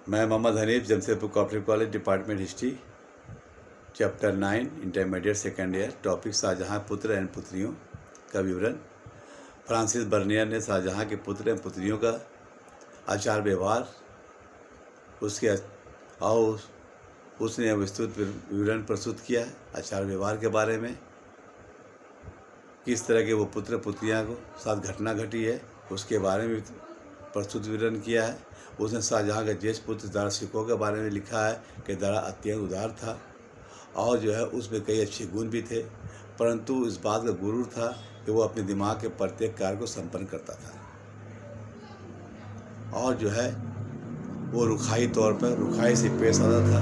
मैं Mohammad Hanif, Jamshedpur cooperative college, department history, chapter 9 intermediate second year. Topic Shahjahan पुत्र एवं पुत्रियों का विवरण। फ्रांसिस बर्नियर ने शाहजहाँ के पुत्र एवं पुत्रियों का आचार व्यवहार उसने विस्तृत विवरण प्रस्तुत किया है। आचार व्यवहार के बारे में, किस तरह के वो पुत्र पुत्रियाँ को साथ घटना घटी है उसके बारे में प्रस्तुत विवरण किया है। उसने शाहजहाँ के ज्येष्ठ पुत्र दारा शिकोह के बारे में लिखा है कि दारा अत्यंत उदार था और जो है उसमें कई अच्छे गुण भी थे, परंतु इस बात का गुरूर था कि वो अपने दिमाग के प्रत्येक कार्य को संपन्न करता था और जो है वो रुखाई तौर पर रुखाई से पेश आता था।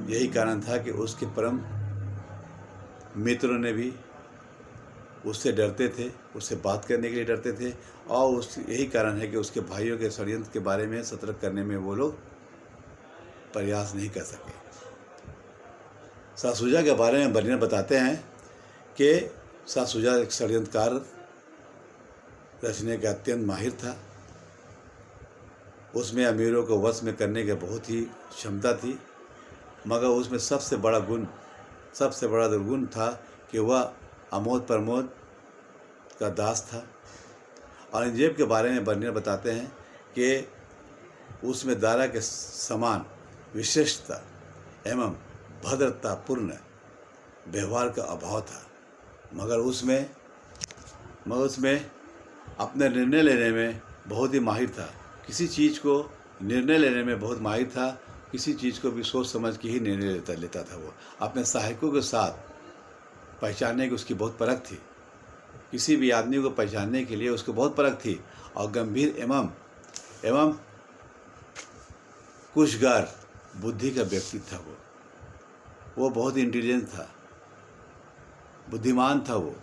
यही कारण था कि उसके परम मित्रों ने भी उससे डरते थे, उससे बात करने के लिए डरते थे और यही कारण है कि उसके भाइयों के षड्यंत्र के बारे में सतर्क करने में वो लोग प्रयास नहीं कर सके। शाहशुजा के बारे में बर्नियर बताते हैं कि शाहशुजा एक षड्यंत्रकार रचने का अत्यंत माहिर था। उसमें अमीरों को वश में करने की बहुत ही क्षमता थी, मगर उसमें सबसे बड़ा दुर्गुण था कि वह आमोद प्रमोद का दास था। औरंगजेब के बारे में बर्नियर बताते हैं कि उसमें दारा के समान विशिष्टता एवं भद्रतापूर्ण व्यवहार का अभाव था, मगर उसमें अपने निर्णय लेने में बहुत ही माहिर था। किसी चीज़ को निर्णय लेने में बहुत माहिर था, किसी चीज़ को भी सोच समझ के ही निर्णय लेता था। वो अपने सहायकों के साथ पहचानने की उसकी बहुत परख थी। किसी भी आदमी को पहचानने के लिए उसको बहुत परख थी और गंभीर एवं कुशगार बुद्धि का व्यक्ति था। वो बहुत इंटेलिजेंट था, बुद्धिमान था। वो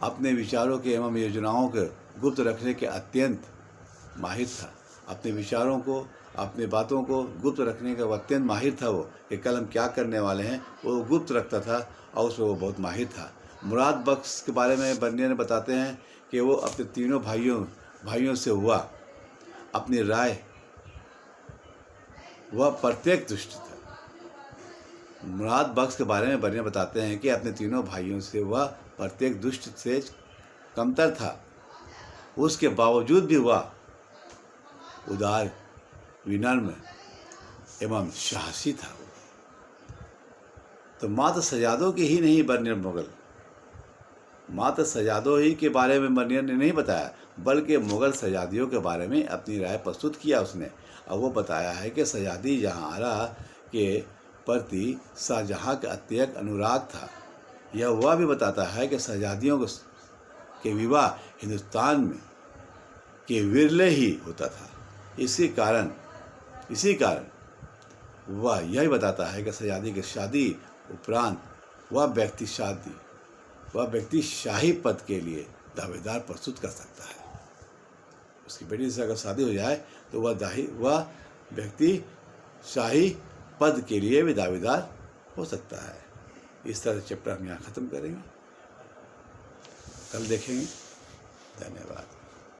अपने विचारों के एवं योजनाओं के गुप्त रखने के अत्यंत माहिर था। अपने विचारों को, अपनी बातों को गुप्त रखने का वो अत्यंत माहिर था। वो कि कल हम क्या करने वाले हैं वो गुप्त रखता था और उसमें वो बहुत माहिर था। मुराद बख्श के बारे में बर्नियर ने बताते हैं कि वो अपने तीनों भाइयों से हुआ अपनी राय वह प्रत्येक दुष्ट था। मुराद बख्श के बारे में बर्नियर बताते हैं कि अपने तीनों भाइयों से वह प्रत्येक दुष्ट से कमतर था, उसके बावजूद भी वह उदार, विनम्र एवं साहसी था। तो मात्र सजादों के ही नहीं, मात्र सजादों ही के बारे में बर्नियर ने नहीं बताया, बल्कि मुग़ल सजादियों के बारे में अपनी राय प्रस्तुत किया उसने। और वो बताया है कि सजादी जहांआरा के प्रति शाहजहाँ का अत्यधिक अनुराग था। यह वह भी बताता है कि शहजादियों के विवाह हिंदुस्तान में के विरले ही होता था। इसी कारण वह यह बताता है कि शहजादी की शादी उपरांत वह व्यक्ति शाही पद के लिए दावेदार प्रस्तुत कर सकता है। उसकी बेटी से अगर शादी हो जाए तो वह व्यक्ति शाही पद के लिए भी दावेदार हो सकता है। इस तरह चैप्टर हम यहाँ ख़त्म करेंगे, कल देखेंगे। धन्यवाद।